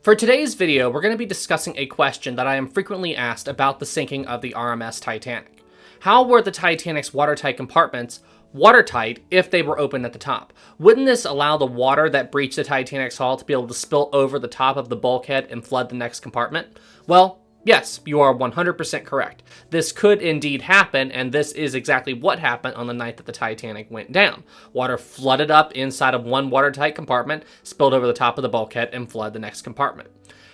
For today's video, we're going to be discussing a question that I am frequently asked about the sinking of the RMS Titanic. How were the Titanic's watertight compartments watertight if they were open at the top? Wouldn't this allow the water that breached the Titanic's hull to be able to spill over the top of the bulkhead and flood the next compartment? Well, yes, you are 100% correct. This could indeed happen, and this is exactly what happened on the night that the Titanic went down. Water flooded up inside of one watertight compartment, spilled over the top of the bulkhead, and flooded the next compartment.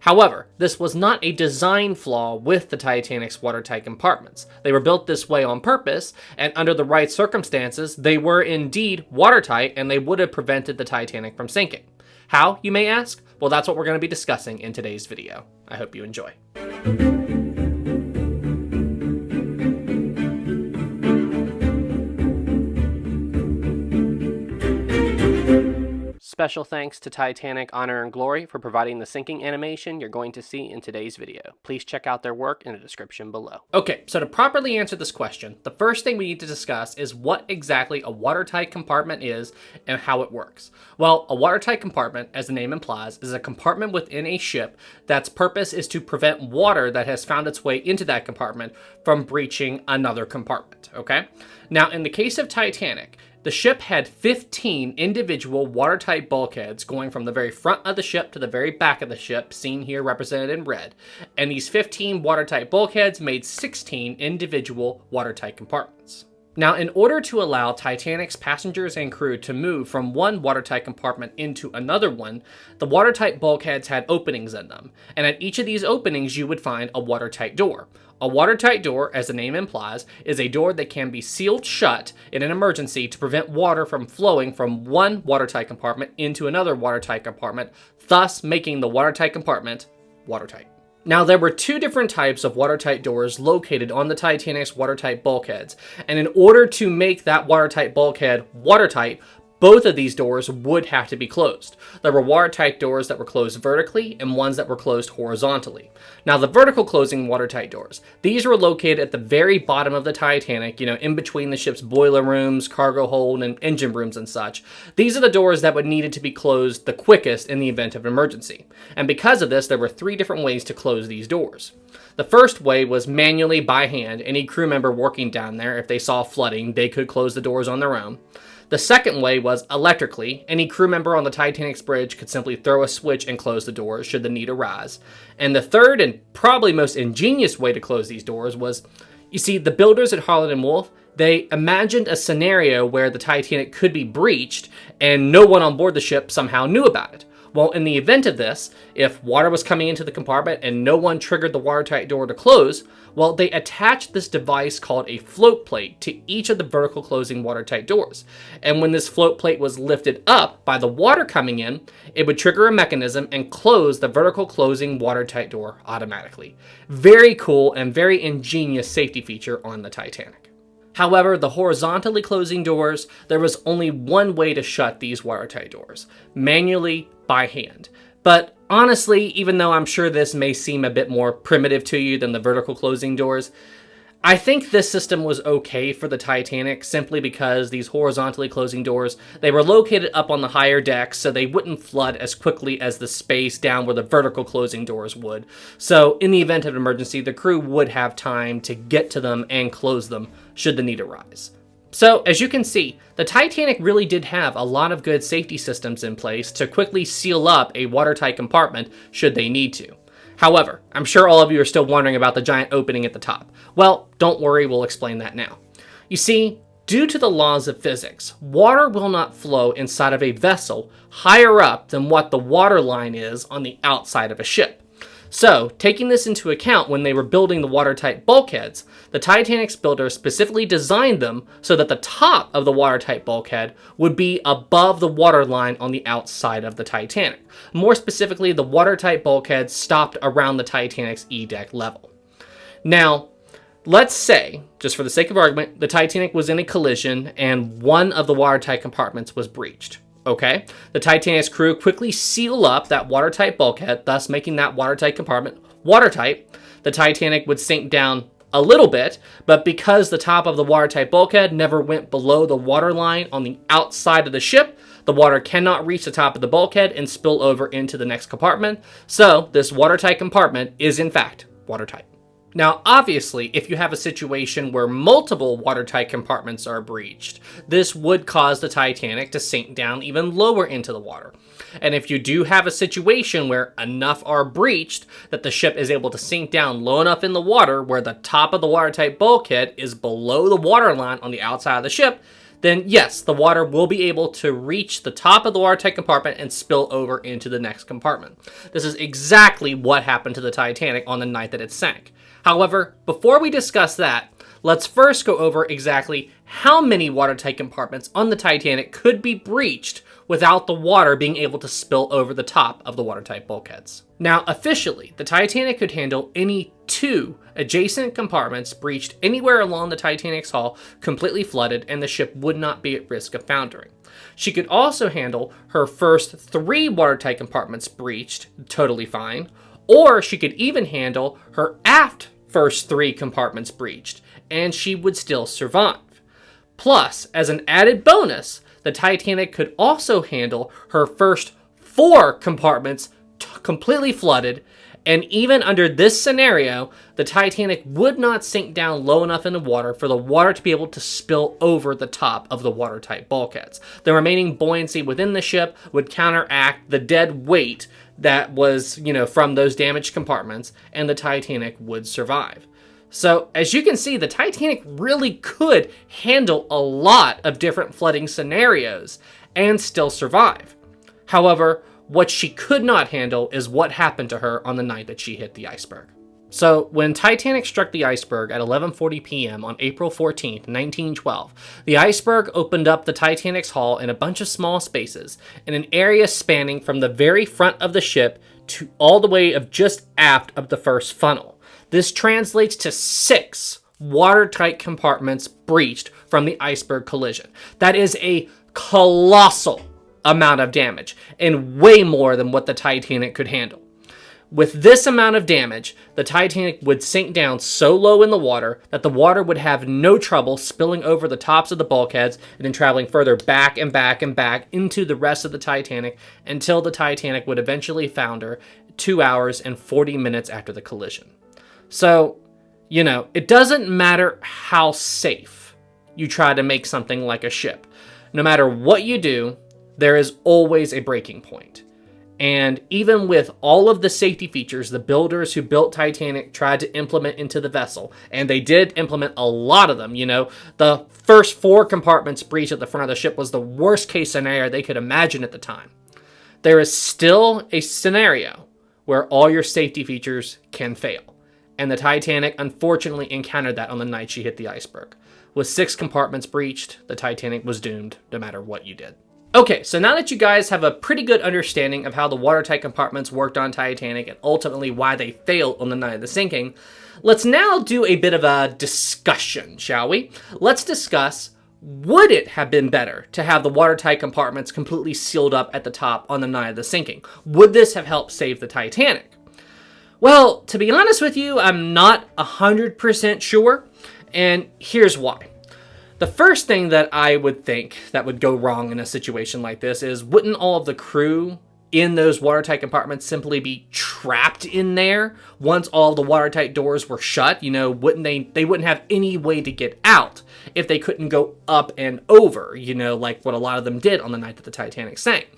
However, this was not a design flaw with the Titanic's watertight compartments. They were built this way on purpose, and under the right circumstances, they were indeed watertight, and they would have prevented the Titanic from sinking. How, you may ask? Well, that's what we're going to be discussing in today's video. I hope you enjoy. Special thanks to Titanic Honor and Glory for providing the sinking animation you're going to see in today's video. Please check out their work in the description below. Okay, so to properly answer this question, the first thing we need to discuss is what exactly a watertight compartment is and how it works. Well, a watertight compartment, as the name implies, is a compartment within a ship that's purpose is to prevent water that has found its way into that compartment from breaching another compartment, okay? Now, in the case of Titanic, the ship had 15 individual watertight bulkheads going from the very front of the ship to the very back of the ship, seen here represented in red. And these 15 watertight bulkheads made 16 individual watertight compartments. Now, in order to allow Titanic's passengers and crew to move from one watertight compartment into another one, the watertight bulkheads had openings in them, and at each of these openings you would find a watertight door. A watertight door, as the name implies, is a door that can be sealed shut in an emergency to prevent water from flowing from one watertight compartment into another watertight compartment, thus making the watertight compartment watertight. Now, there were two different types of watertight doors located on the Titanic's watertight bulkheads, and in order to make that watertight bulkhead watertight, both of these doors would have to be closed. There were watertight doors that were closed vertically and ones that were closed horizontally. Now, the vertical closing watertight doors, these were located at the very bottom of the Titanic, in between the ship's boiler rooms, cargo hold, and engine rooms and such. These are the doors that would needed to be closed the quickest in the event of an emergency. And because of this, there were three different ways to close these doors. The first way was manually by hand. Any crew member working down there, if they saw flooding, they could close the doors on their own. The second way was electrically. Any crew member on the Titanic's bridge could simply throw a switch and close the doors should the need arise. And the third and probably most ingenious way to close these doors was, you see, the builders at Harland & Wolff, they imagined a scenario where the Titanic could be breached and no one on board the ship somehow knew about it. Well, in the event of this, if water was coming into the compartment and no one triggered the watertight door to close, well, they attached this device called a float plate to each of the vertical closing watertight doors. And when this float plate was lifted up by the water coming in, it would trigger a mechanism and close the vertical closing watertight door automatically. Very cool and very ingenious safety feature on the Titanic. However, the horizontally closing doors, there was only one way to shut these watertight doors, manually by hand. But honestly, even though I'm sure this may seem a bit more primitive to you than the vertical closing doors, I think this system was okay for the Titanic simply because these horizontally closing doors, they were located up on the higher decks so they wouldn't flood as quickly as the space down where the vertical closing doors would. So in the event of an emergency, the crew would have time to get to them and close them should the need arise. So, as you can see, the Titanic really did have a lot of good safety systems in place to quickly seal up a watertight compartment should they need to. However, I'm sure all of you are still wondering about the giant opening at the top. Well, don't worry, we'll explain that now. You see, due to the laws of physics, water will not flow inside of a vessel higher up than what the water line is on the outside of a ship. So, taking this into account when they were building the watertight bulkheads, the Titanic's builder specifically designed them so that the top of the watertight bulkhead would be above the water line on the outside of the Titanic. More specifically, the watertight bulkhead stopped around the Titanic's E-deck level. Now, let's say, just for the sake of argument, the Titanic was in a collision and one of the watertight compartments was breached. Okay, the Titanic's crew quickly seal up that watertight bulkhead, thus making that watertight compartment watertight. The Titanic would sink down a little bit, but because the top of the watertight bulkhead never went below the water line on the outside of the ship, the water cannot reach the top of the bulkhead and spill over into the next compartment. So this watertight compartment is in fact watertight. Now, obviously, if you have a situation where multiple watertight compartments are breached, this would cause the Titanic to sink down even lower into the water. And if you do have a situation where enough are breached that the ship is able to sink down low enough in the water where the top of the watertight bulkhead is below the waterline on the outside of the ship, then yes, the water will be able to reach the top of the watertight compartment and spill over into the next compartment. This is exactly what happened to the Titanic on the night that it sank. However, before we discuss that, let's first go over exactly how many watertight compartments on the Titanic could be breached without the water being able to spill over the top of the watertight bulkheads. Now, officially, the Titanic could handle any 2 adjacent compartments breached anywhere along the Titanic's hull completely flooded, and the ship would not be at risk of foundering. She could also handle her first 3 watertight compartments breached totally fine, or she could even handle her aft first 3 compartments breached, and she would still survive. Plus, as an added bonus, the Titanic could also handle her first 4 compartments completely flooded, and even under this scenario, the Titanic would not sink down low enough in the water for the water to be able to spill over the top of the watertight bulkheads. The remaining buoyancy within the ship would counteract the dead weight that was, from those damaged compartments, and the Titanic would survive. So, as you can see, the Titanic really could handle a lot of different flooding scenarios and still survive. However, what she could not handle is what happened to her on the night that she hit the iceberg. So, when Titanic struck the iceberg at 11:40 p.m. on April 14, 1912, the iceberg opened up the Titanic's hull in a bunch of small spaces, in an area spanning from the very front of the ship to all the way of just aft of the first funnel. This translates to 6 watertight compartments breached from the iceberg collision. That is a colossal amount of damage, and way more than what the Titanic could handle. With this amount of damage, the Titanic would sink down so low in the water that the water would have no trouble spilling over the tops of the bulkheads and then traveling further back and back and back into the rest of the Titanic until the Titanic would eventually founder 2 hours and 40 minutes after the collision. So, it doesn't matter how safe you try to make something like a ship. No matter what you do, there is always a breaking point. And even with all of the safety features the builders who built Titanic tried to implement into the vessel, and they did implement a lot of them, the first 4 compartments breached at the front of the ship was the worst case scenario they could imagine at the time. There is still a scenario where all your safety features can fail. And the Titanic unfortunately encountered that on the night she hit the iceberg. With 6 compartments breached, the Titanic was doomed no matter what you did. Okay, so now that you guys have a pretty good understanding of how the watertight compartments worked on Titanic and ultimately why they failed on the night of the sinking, let's now do a bit of a discussion, shall we? Let's discuss, would it have been better to have the watertight compartments completely sealed up at the top on the night of the sinking? Would this have helped save the Titanic? Well, to be honest with you, I'm not 100% sure, and here's why. The first thing that I would think that would go wrong in a situation like this is, wouldn't all of the crew in those watertight compartments simply be trapped in there once all of the watertight doors were shut? Wouldn't they wouldn't have any way to get out if they couldn't go up and over, like what a lot of them did on the night that the Titanic sank.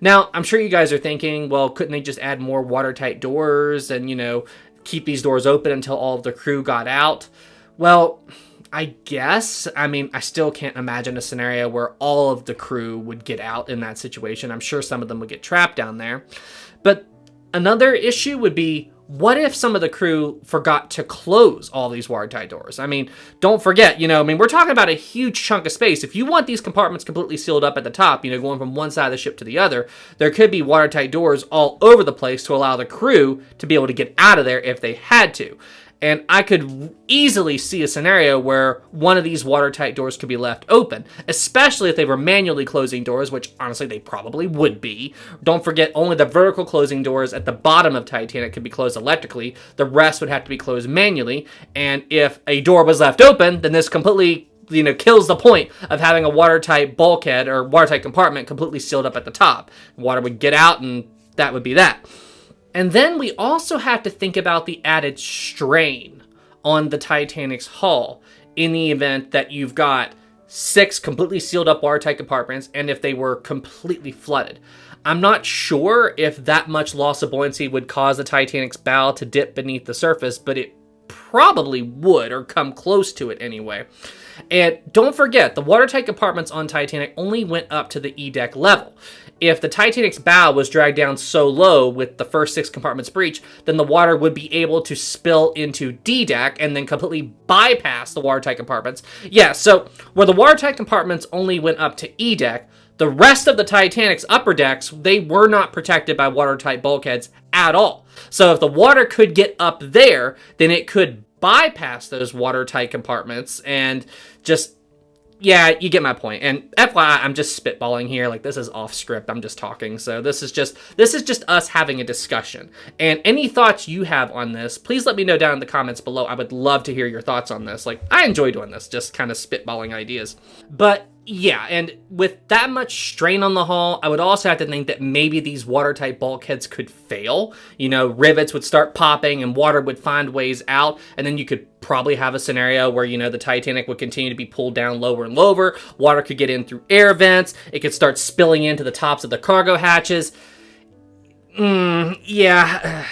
Now, I'm sure you guys are thinking, well, couldn't they just add more watertight doors and, keep these doors open until all of the crew got out? Well, I guess. I still can't imagine a scenario where all of the crew would get out in that situation. I'm sure some of them would get trapped down there. But another issue would be, what if some of the crew forgot to close all these watertight doors? Don't forget, we're talking about a huge chunk of space. If you want these compartments completely sealed up at the top, going from one side of the ship to the other, there could be watertight doors all over the place to allow the crew to be able to get out of there if they had to. And I could easily see a scenario where one of these watertight doors could be left open, especially if they were manually closing doors, which honestly they probably would be. Don't forget, only the vertical closing doors at the bottom of Titanic could be closed electrically. The rest would have to be closed manually. And if a door was left open, then this completely kills the point of having a watertight bulkhead or watertight compartment completely sealed up at the top. Water would get out and that would be that. And then we also have to think about the added strain on the Titanic's hull in the event that you've got 6 completely sealed up watertight compartments and if they were completely flooded. I'm not sure if that much loss of buoyancy would cause the Titanic's bow to dip beneath the surface, but it probably would, or come close to it anyway. And don't forget, the watertight compartments on Titanic only went up to the E-deck level. If the Titanic's bow was dragged down so low with the first 6 compartments breached, then the water would be able to spill into D-deck and then completely bypass the watertight compartments. Yeah, so where the watertight compartments only went up to E-deck, the rest of the Titanic's upper decks, they were not protected by watertight bulkheads at all. So if the water could get up there, then it could bypass those watertight compartments and just, yeah, you get my point. And FYI, I'm just spitballing here. Like, this is off script. I'm just talking. So this is just us having a discussion. And any thoughts you have on this, please let me know down in the comments below. I would love to hear your thoughts on this. Like, I enjoy doing this, just kind of spitballing ideas. But yeah, and with that much strain on the hull, I would also have to think that maybe these watertight bulkheads could fail. Rivets would start popping and water would find ways out, and then you could probably have a scenario where, the Titanic would continue to be pulled down lower and lower. Water could get in through air vents. It could start spilling into the tops of the cargo hatches. Yeah,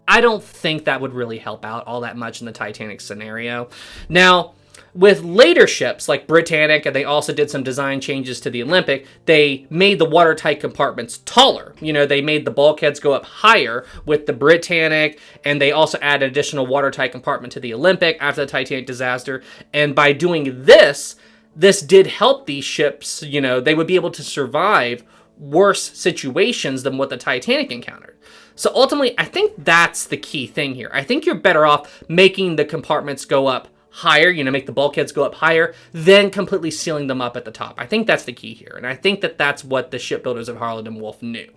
I don't think that would really help out all that much in the Titanic scenario. Now, with later ships like Britannic, and they also did some design changes to the Olympic, they made the watertight compartments taller. They made the bulkheads go up higher with the Britannic, and they also added additional watertight compartment to the Olympic after the Titanic disaster. And by doing this did help these ships, they would be able to survive worse situations than what the Titanic encountered. So ultimately, I think that's the key thing here. I think you're better off making the compartments go up higher, make the bulkheads go up higher, then completely sealing them up at the top. I think that's the key here, and I think that that's what the shipbuilders of Harland and Wolff knew.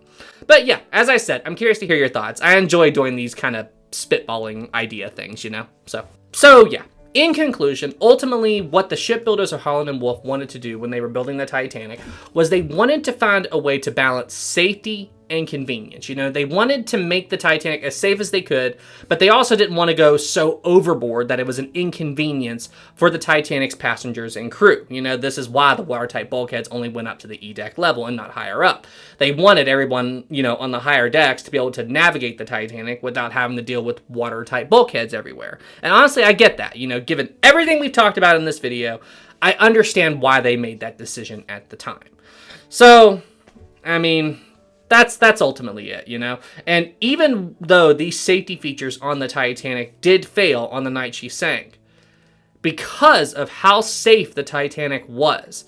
But yeah, as I said, I'm curious to hear your thoughts. I enjoy doing these kind of spitballing idea things, So yeah, in conclusion, ultimately what the shipbuilders of Harland and Wolff wanted to do when they were building the Titanic was they wanted to find a way to balance safety and convenience. They wanted to make the Titanic as safe as they could, but they also didn't want to go so overboard that it was an inconvenience for the Titanic's passengers and crew. This is why the watertight bulkheads only went up to the E-deck level and not higher up. They wanted everyone, on the higher decks to be able to navigate the Titanic without having to deal with watertight bulkheads everywhere. And honestly, I get that. Given everything we've talked about in this video, I understand why they made that decision at the time. So, I mean, that's ultimately it, And even though these safety features on the Titanic did fail on the night she sank, because of how safe the Titanic was,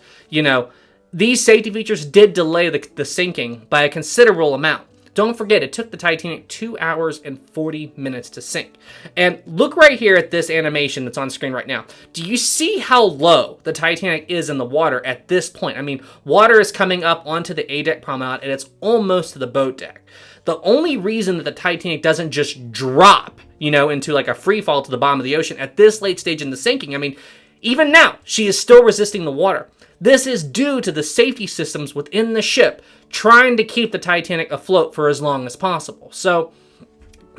these safety features did delay the sinking by a considerable amount. Don't forget, it took the Titanic 2 hours and 40 minutes to sink. And look right here at this animation that's on screen right now. Do you see how low the Titanic is in the water at this point? I mean, water is coming up onto the A-deck promenade, and it's almost to the boat deck. The only reason that the Titanic doesn't just drop, into like a free fall to the bottom of the ocean at this late stage in the sinking, I mean, even now, she is still resisting the water. This is due to the safety systems within the ship trying to keep the Titanic afloat for as long as possible. So,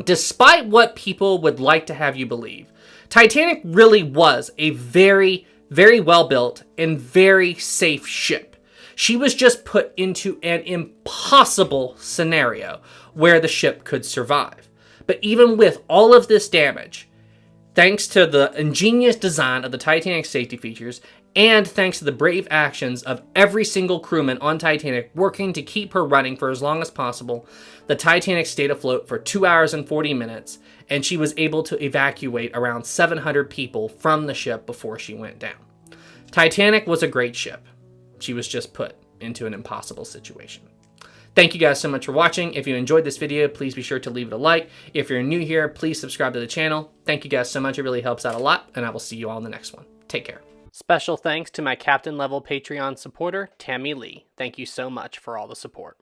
despite what people would like to have you believe, Titanic really was a very, very well-built and very safe ship. She was just put into an impossible scenario where the ship could survive. But even with all of this damage, thanks to the ingenious design of the Titanic safety features, and thanks to the brave actions of every single crewman on Titanic working to keep her running for as long as possible, the Titanic stayed afloat for 2 hours and 40 minutes, and she was able to evacuate around 700 people from the ship before she went down. Titanic was a great ship. She was just put into an impossible situation. Thank you guys so much for watching. If you enjoyed this video, please be sure to leave it a like. If you're new here, please subscribe to the channel. Thank you guys so much. It really helps out a lot, and I will see you all in the next one. Take care. Special thanks to my captain level Patreon supporter, Tammy Lee. Thank you so much for all the support.